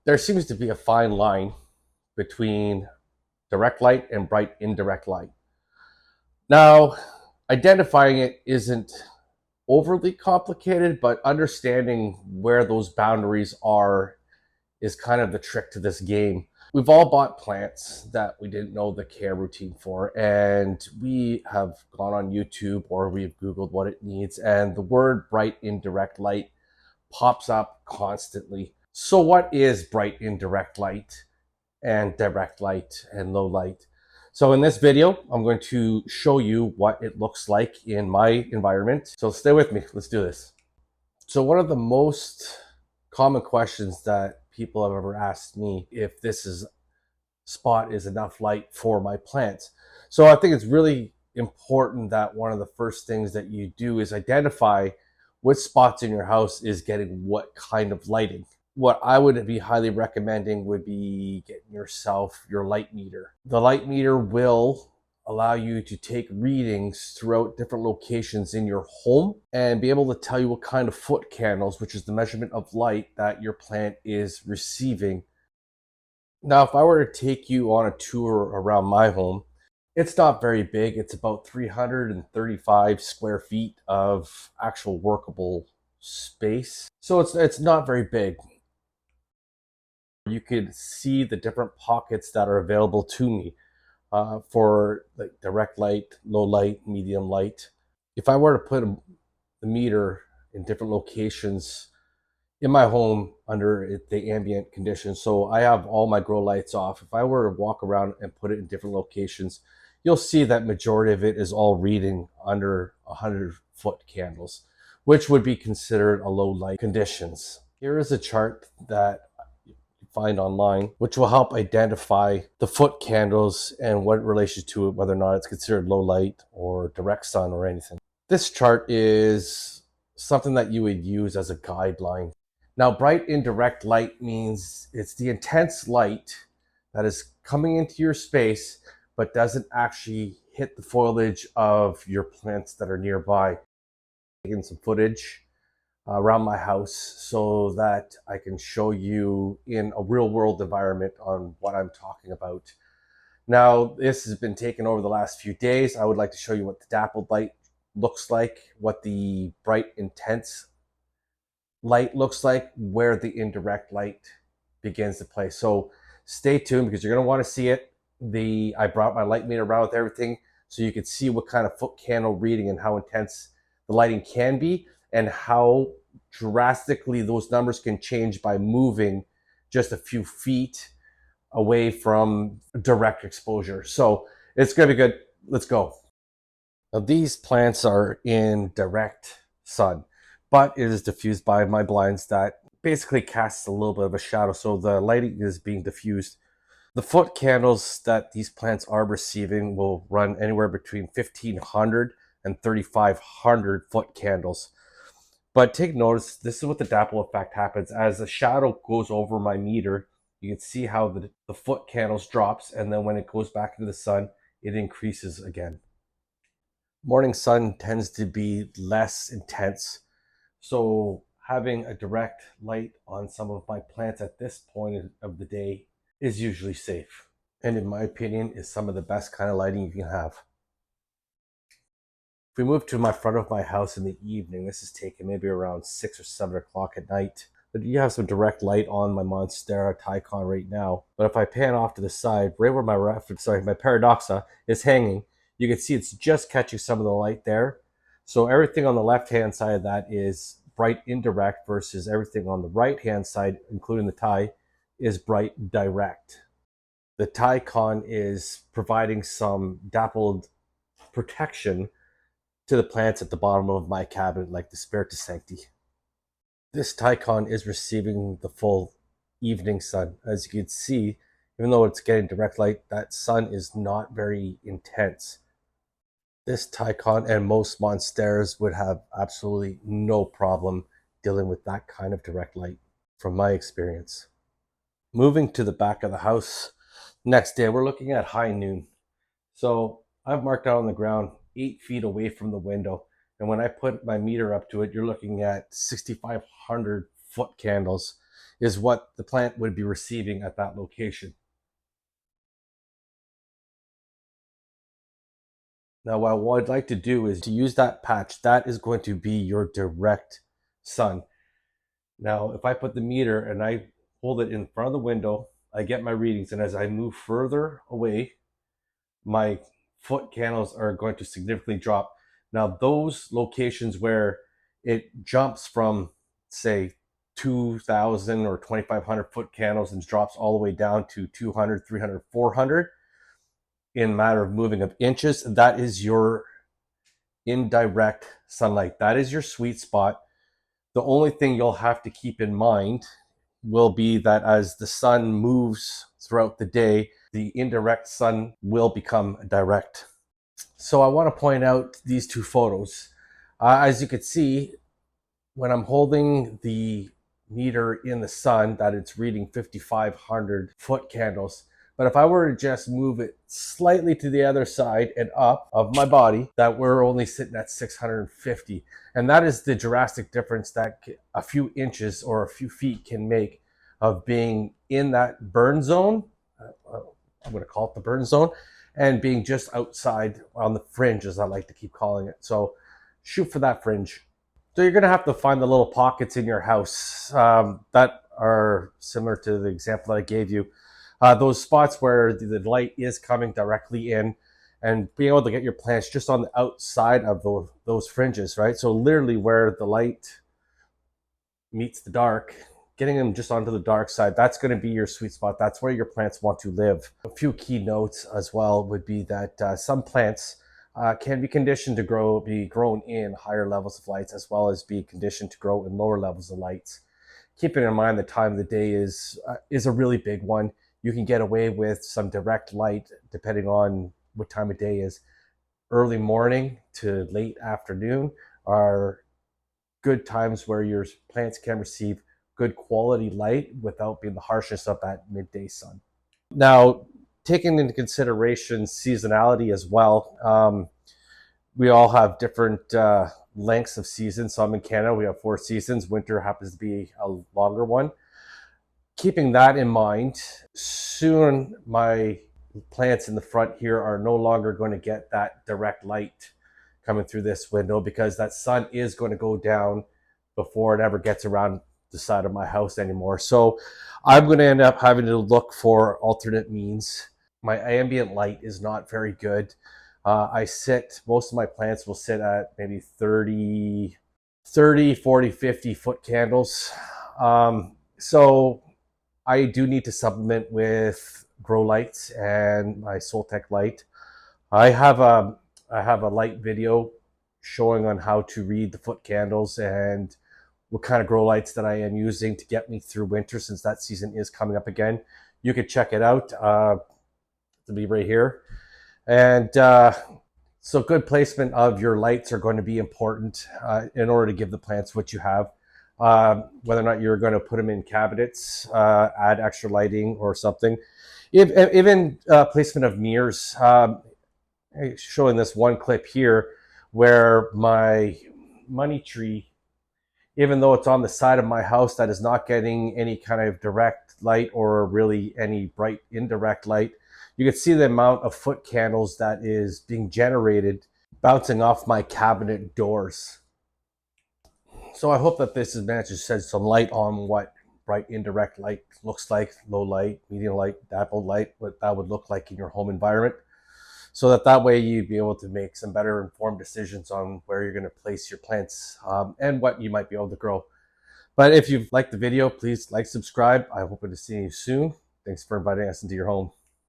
There seems to be a fine line between direct light and bright indirect light. Now, identifying it isn't overly complicated, but understanding where those boundaries are is kind of the trick to this game. We've all bought plants that we didn't know the care routine for, and we have gone on YouTube or we've Googled what it needs, and the word bright indirect light pops up constantly. So, what is bright indirect light and direct light and low light? So in this video, I'm going to show you what it looks like in my environment. So stay with me, let's do this. So one of the most common questions that people have ever asked me if this spot is enough light for my plants. So I think it's really important that one of the first things that you do is identify which spots in your house is getting what kind of lighting. What I would be highly recommending would be getting yourself your light meter. The light meter will allow you to take readings throughout different locations in your home and be able to tell you what kind of foot candles, which is the measurement of light that your plant is receiving. Now, if I were to take you on a tour around my home, it's not very big. It's about 335 square feet of actual workable space. So it's not very big. You could see the different pockets that are available to me for like direct light, low light, medium light. If I were to put the meter in different locations in my home under the ambient conditions, so I have all my grow lights off. If I were to walk around and put it in different locations, you'll see that majority of it is all reading under 100-foot candles, which would be considered a low light conditions. Here is a chart that find online, which will help identify the foot candles and what it relates to it, whether or not it's considered low light or direct sun or anything. This chart is something that you would use as a guideline. Now, bright indirect light means it's the intense light that is coming into your space, but doesn't actually hit the foliage of your plants that are nearby. Taking some footage around my house so that I can show you in a real world environment on what I'm talking about. Now, this has been taken over the last few days. I would like to show you what the dappled light looks like, what the bright intense light looks like, where the indirect light begins to play. So stay tuned because you're going to want to see it. I brought my light meter around with everything so you can see what kind of foot candle reading and how intense the lighting can be, and how drastically those numbers can change by moving just a few feet away from direct exposure. So it's going to be good. Let's go. Now, these plants are in direct sun, but it is diffused by my blinds that basically casts a little bit of a shadow. So the lighting is being diffused. The foot candles that these plants are receiving will run anywhere between 1,500 and 3,500 foot candles. But take notice, this is what the dapple effect happens. As the shadow goes over my meter, you can see how the foot candles drops, and then when it goes back into the sun, it increases again. Morning sun tends to be less intense, so having a direct light on some of my plants at this point of the day is usually safe, and in my opinion is some of the best kind of lighting you can have. If we move to my front of my house in the evening, this is taken maybe around 6 or 7 o'clock at night. But you have some direct light on my Monstera Tycon right now. But if I pan off to the side, right where my Paradoxa is hanging, you can see it's just catching some of the light there. So everything on the left-hand side of that is bright indirect versus everything on the right-hand side, including the Ty, is bright direct. The Tycon is providing some dappled protection to the plants at the bottom of my cabinet, like the Spiritus Sancti. This Tycon is receiving the full evening sun. As you can see, even though it's getting direct light, that sun is not very intense. This Tycon and most Monsteras would have absolutely no problem dealing with that kind of direct light, from my experience. Moving to the back of the house, next day we're looking at high noon. So I've marked out on the ground 8 feet away from the window. And when I put my meter up to it, you're looking at 6,500 foot candles. is what the plant would be receiving at that location. Now, what I'd like to do is to use that patch. That is going to be your direct sun. Now, if I put the meter and I hold it in front of the window, I get my readings. And as I move further away, my foot candles are going to significantly drop. Now, those locations where it jumps from, say, 2,000 or 2,500 foot candles and drops all the way down to 200, 300, 400 in a matter of moving of inches, that is your indirect sunlight. That is your sweet spot. The only thing you'll have to keep in mind will be that as the sun moves throughout the day, the indirect sun will become direct. So I want to point out these two photos. As you can see, when I'm holding the meter in the sun, that it's reading 5,500 foot candles. But if I were to just move it slightly to the other side and up of my body, that we're only sitting at 650. And that is the drastic difference that a few inches or a few feet can make of being in that burn zone. I'm going to call it the burn zone, and being just outside on the fringe, as I like to keep calling it. So shoot for that fringe. So you're going to have to find the little pockets in your house that are similar to the example that I gave you. Those spots where the light is coming directly in, and being able to get your plants just on the outside of those fringes, right? So literally where the light meets the dark, getting them just onto the dark side, that's going to be your sweet spot. That's where your plants want to live. A few key notes as well would be that some plants can be conditioned to be grown in higher levels of lights, as well as be conditioned to grow in lower levels of lights. Keeping in mind the time of the day is a really big one. You can get away with some direct light depending on what time of day is. Early morning to late afternoon are good times where your plants can receive good quality light without being the harshness of that midday sun. Now, taking into consideration seasonality as well, we all have different lengths of seasons. So I'm in Canada, we have 4 seasons. Winter happens to be a longer one. Keeping that in mind, soon my plants in the front here are no longer going to get that direct light coming through this window, because that sun is going to go down before it ever gets around the side of my house anymore. So I'm going to end up having to look for alternate means. My ambient light is not very good. Most of my plants will sit at maybe 30, 40, 50 foot candles. So I do need to supplement with grow lights and my Soltech light. I have a light video showing on how to read the foot candles and what kind of grow lights that I am using to get me through winter, since that season is coming up again. You could check it out. It'll be right here. And so good placement of your lights are going to be important in order to give the plants what you have. Whether or not you're going to put them in cabinets, add extra lighting or something. Even placement of mirrors. Showing this one clip here where my money tree, even though it's on the side of my house, that is not getting any kind of direct light or really any bright indirect light. You can see the amount of foot candles that is being generated bouncing off my cabinet doors. So I hope that this has managed to shed some light on what bright indirect light looks like, low light, medium light, dappled light, what that would look like in your home environment. So that way you'd be able to make some better informed decisions on where you're going to place your plants and what you might be able to grow. But if you've liked the video, please like, subscribe. I hope to see you soon. Thanks for inviting us into your home.